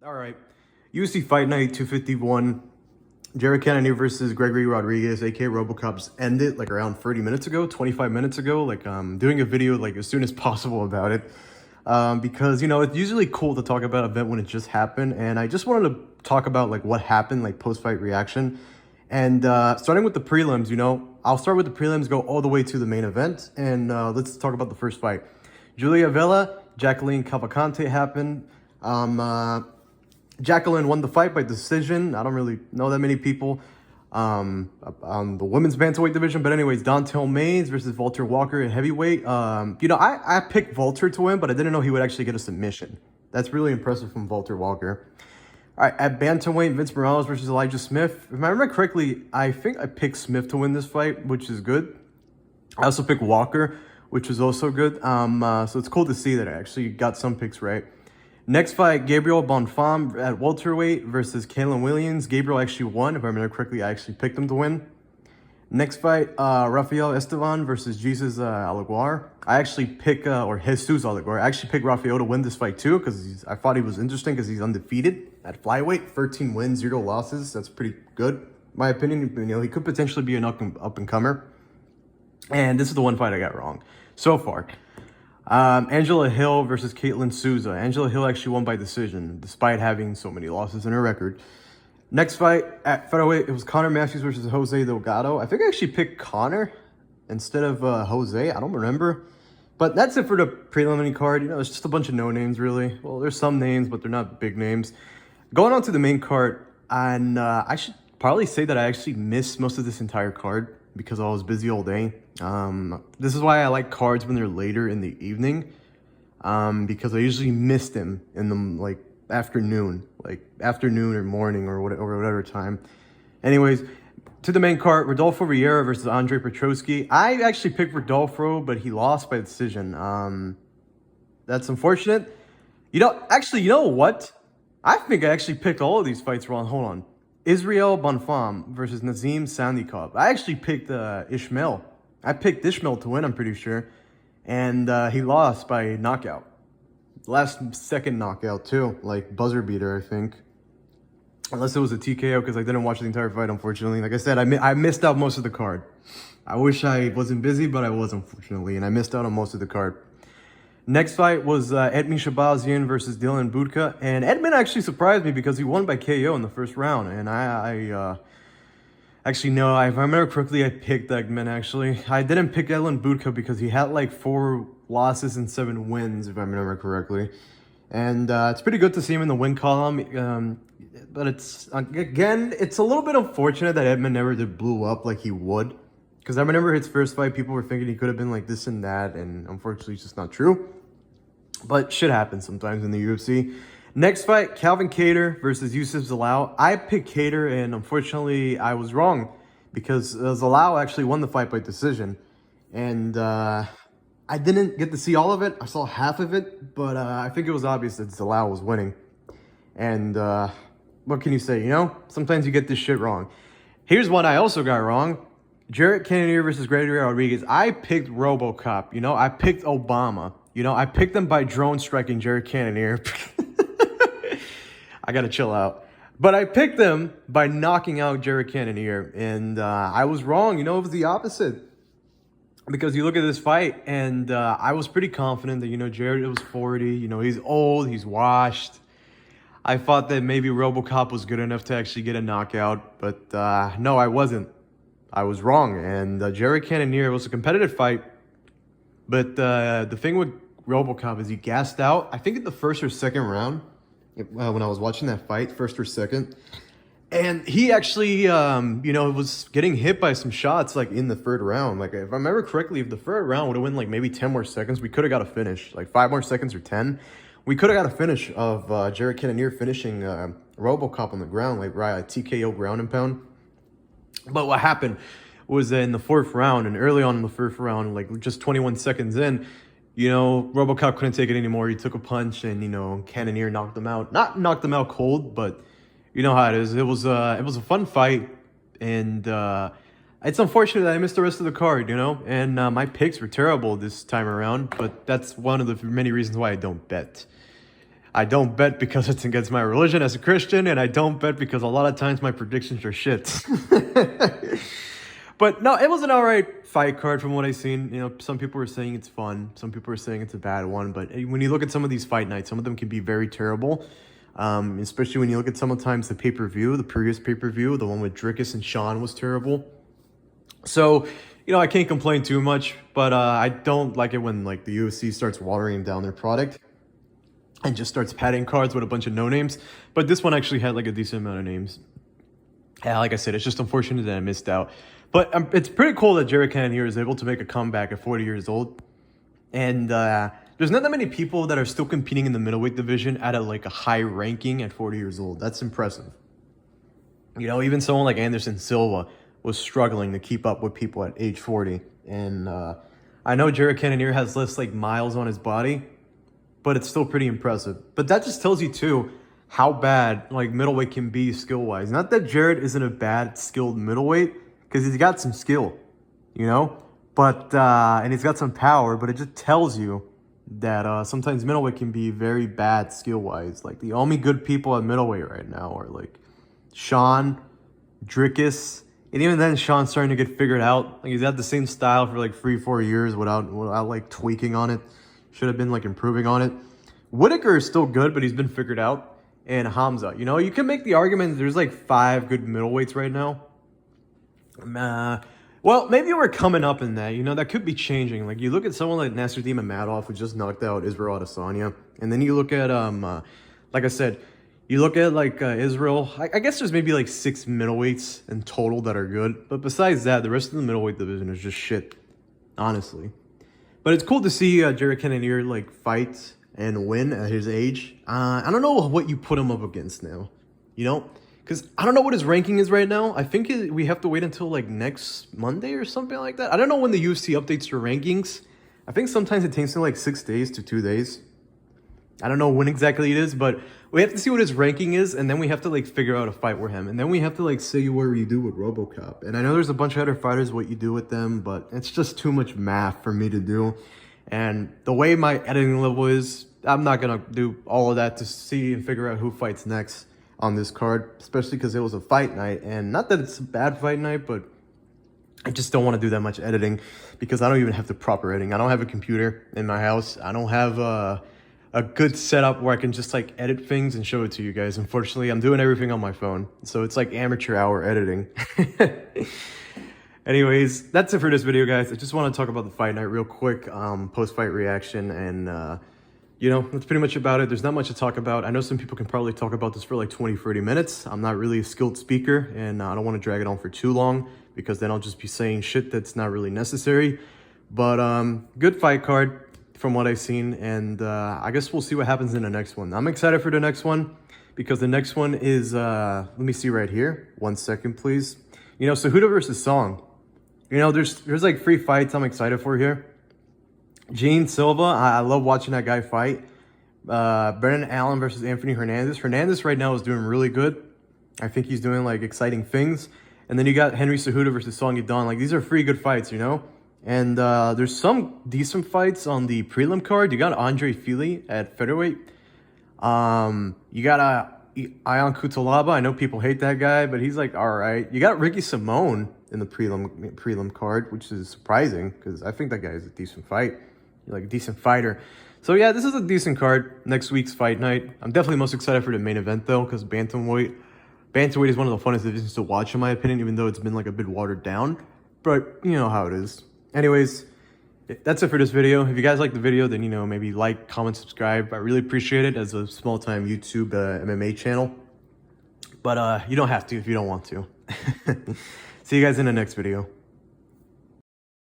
All right. UFC Fight Night 251. Jared Cannonier versus Gregory Rodrigues, aka RoboCop's ended like around 30 minutes ago, 25 minutes ago. Like doing a video like as soon as possible about it. Because it's usually cool to talk about an event when it just happened. And I just wanted to talk about like what happened, like post-fight reaction. And starting with the prelims, I'll start with the prelims, go all the way to the main event. And let's talk about the first fight. Julia Vela, Jacqueline Cavalcante happened. Jacqueline won the fight by decision. I don't really know that many people on the women's bantamweight division. But anyways, Dontel Mays versus Walter Walker at heavyweight. I picked Walter to win, but I didn't know he would actually get a submission. That's really impressive from Walter Walker. All right, at bantamweight, Vince Morales versus Elijah Smith. If I remember correctly, I think I picked Smith to win this fight, which is good. I also picked Walker, which was also good. So it's cool to see that I actually got some picks right. Next fight, Gabriel Bonfam at welterweight versus Kalen Williams. Gabriel actually won. If I remember correctly, I actually picked him to win. Next fight, Rafael Estevan versus Jesus Alaguar. I actually picked, or Jesus Alaguar. I actually picked Rafael to win this fight too because I thought he was interesting because he's undefeated at flyweight. 13 wins, 0 losses. That's pretty good, in my opinion. He could potentially be an up-and-comer. And this is the one fight I got wrong so far. Angela Hill versus Caitlin Souza. Angela Hill actually won by decision, despite having so many losses in her record. Next fight, at featherweight, it was Connor Matthews versus Jose Delgado. I think I actually picked Connor instead of Jose. I don't remember. But that's it for the preliminary card. It's just a bunch of no-names, really. Well, there's some names, but they're not big names. Going on to the main card, and I should probably say that I actually missed most of this entire card because I was busy all day. This is why I like cards when they're later in the evening, because I usually miss them in the afternoon or morning or whatever time. Anyways, to the main card, Rodolfo Vieira versus Andre Petroski. I actually picked Rodolfo, but he lost by decision. That's unfortunate. You know what? I think I actually picked all of these fights wrong. Hold on. Israel Bonfam versus Nazim Sandikov. I actually picked Ishmael. I picked Ishmael to win, I'm pretty sure. And he lost by knockout. Last second knockout, too. Like buzzer beater, I think. Unless it was a TKO, because I didn't watch the entire fight, unfortunately. Like I said, I missed out most of the card. I wish I wasn't busy, but I was, unfortunately. And I missed out on most of the card. Next fight was Edmund Shabazian versus Dylan Budka. And Edmund actually surprised me because he won by KO in the first round. And actually, no, if I remember correctly, I picked Edmund, actually. I didn't pick Dylan Budka because he had like 4 losses and 7 wins, if I remember correctly. And it's pretty good to see him in the win column. But it's a little bit unfortunate that Edmund never blew up like he would. Because I remember his first fight, people were thinking he could have been like this and that, and unfortunately it's just not true. But shit happens sometimes in the UFC. Next fight, Calvin Kattar versus Yusuf Zalal. I picked Kattar, and unfortunately I was wrong because Zalal actually won the fight by decision. And I didn't get to see all of it. I saw half of it, but I think it was obvious that Zalal was winning. And what can you say, Sometimes you get this shit wrong. Here's one I also got wrong. Jared Cannonier versus Gregory Rodrigues. I picked RoboCop, I picked Obama. I picked them by drone striking Jared Cannonier. I gotta chill out. But I picked them by knocking out Jared Cannonier. And I was wrong, it was the opposite. Because you look at this fight, and I was pretty confident that, Jared was 40. He's old, he's washed. I thought that maybe RoboCop was good enough to actually get a knockout. But no, I wasn't. I was wrong, and Jared Cannonier was a competitive fight, but the thing with RoboCop is he gassed out, I think in the first or second round, when I was watching that fight, first or second, and he actually, was getting hit by some shots, like, in the third round. Like, if I remember correctly, if the third round would have went, like, maybe 10 more seconds, we could have got a finish, like 5 more seconds or 10. We could have got a finish of Jared Cannonier finishing RoboCop on the ground, like, right, a TKO ground and pound. But what happened was in the 4th round, and early on in the 1st round, like just 21 seconds in, RoboCop couldn't take it anymore. He took a punch, and Cannonier knocked him out. Not knocked him out cold, but you know how it is. It was a fun fight, and it's unfortunate that I missed the rest of the card, And my picks were terrible this time around, but that's one of the many reasons why I don't bet. I don't bet because it's against my religion as a Christian, and I don't bet because a lot of times my predictions are shit. But no, it was an alright fight card from what I've seen. You know, some people were saying it's fun. Some people are saying it's a bad one. But when you look at some of these fight nights, some of them can be very terrible. Especially when you look at sometimes the pay-per-view, the previous pay-per-view, the one with Dricus and Sean was terrible. So, you know, I can't complain too much. But I don't like it when like the UFC starts watering down their product and just starts padding cards with a bunch of no-names. But this one actually had like a decent amount of names. Yeah, like I said, it's just unfortunate that I missed out. But it's pretty cool that Jared Cannonier is able to make a comeback at 40 years old. And there's not that many people that are still competing in the middleweight division at like a high ranking at 40 years old. That's impressive. You know, even someone like Anderson Silva was struggling to keep up with people at age 40. And I know Jared Cannonier has less like miles on his body, but it's still pretty impressive. But that just tells you too how bad like middleweight can be skill-wise. Not that Jared isn't a bad skilled middleweight, because he's got some skill, you know? But, and he's got some power, but it just tells you that sometimes middleweight can be very bad skill-wise. Like, the only good people at middleweight right now are, like, Sean, Dricus, and even then, Sean's starting to get figured out. Like, he's had the same style for, like, 3-4 years without like, tweaking on it. Should have been, like, improving on it. Whitaker is still good, but he's been figured out. And Hamza, you know, you can make the argument there's, like, 5 good middleweights right now. Well, maybe we're coming up in that, you know, that could be changing. Like, you look at someone like Nasruddin Mamadov, who just knocked out Israel Adesanya, and then you look at, like I said, you look at, like, Israel, I guess there's maybe, like, 6 middleweights in total that are good, but besides that, the rest of the middleweight division is just shit, honestly. But it's cool to see Jared Cannonier, like, fight and win at his age. I don't know what you put him up against now, you know? Because I don't know what his ranking is right now. I think we have to wait until like next Monday or something like that. I don't know when the UFC updates their rankings. I think sometimes it takes them like 6 days to 2 days. I don't know when exactly it is, but we have to see what his ranking is, and then we have to like figure out a fight with him. And then we have to like see what you do with RoboCop. And I know there's a bunch of other fighters, what you do with them, but it's just too much math for me to do. And the way my editing level is, I'm not going to do all of that to see and figure out who fights next on this card, especially because it was a fight night. And not that it's a bad fight night, but I just don't want to do that much editing because I don't even have the proper editing. I don't have a computer in my house. I don't have a good setup where I can just like edit things and show it to you guys. Unfortunately, I'm doing everything on my phone. So it's like amateur hour editing. Anyways, that's it for this video, guys. I just want to talk about the fight night real quick, post-fight reaction, and you know, that's pretty much about it. There's not much to talk about. I know some people can probably talk about this for like 20, 30 minutes. I'm not really a skilled speaker, and I don't want to drag it on for too long because then I'll just be saying shit that's not really necessary. But good fight card from what I've seen, and I guess we'll see what happens in the next one. I'm excited for the next one because the next one is, let me see right here. 1 second, please. You know, Cejudo versus Song. You know, there's like 3 fights I'm excited for here. Gene Silva, I love watching that guy fight. Brendan Allen versus Anthony Hernandez. Hernandez right now is doing really good. I think he's doing like exciting things. And then you got Henry Cejudo versus Song Yadong. Like, these are 3 good fights, you know? And there's some decent fights on the prelim card. You got Andre Fili at featherweight. You got Ion Cutelaba. I know people hate that guy, but he's like, all right. You got Ricky Simone in the prelim card, which is surprising because I think that guy is a decent fight. Like a decent fighter. So yeah, this is a decent card. Next week's fight night. I'm definitely most excited for the main event though, because bantamweight is one of the funnest divisions to watch in my opinion, even though it's been like a bit watered down. But you know how it is. Anyways, that's it for this video. If you guys like the video, then you know, maybe like, comment, subscribe. I really appreciate it as a small-time YouTube MMA channel. But you don't have to if you don't want to. See you guys in the next video.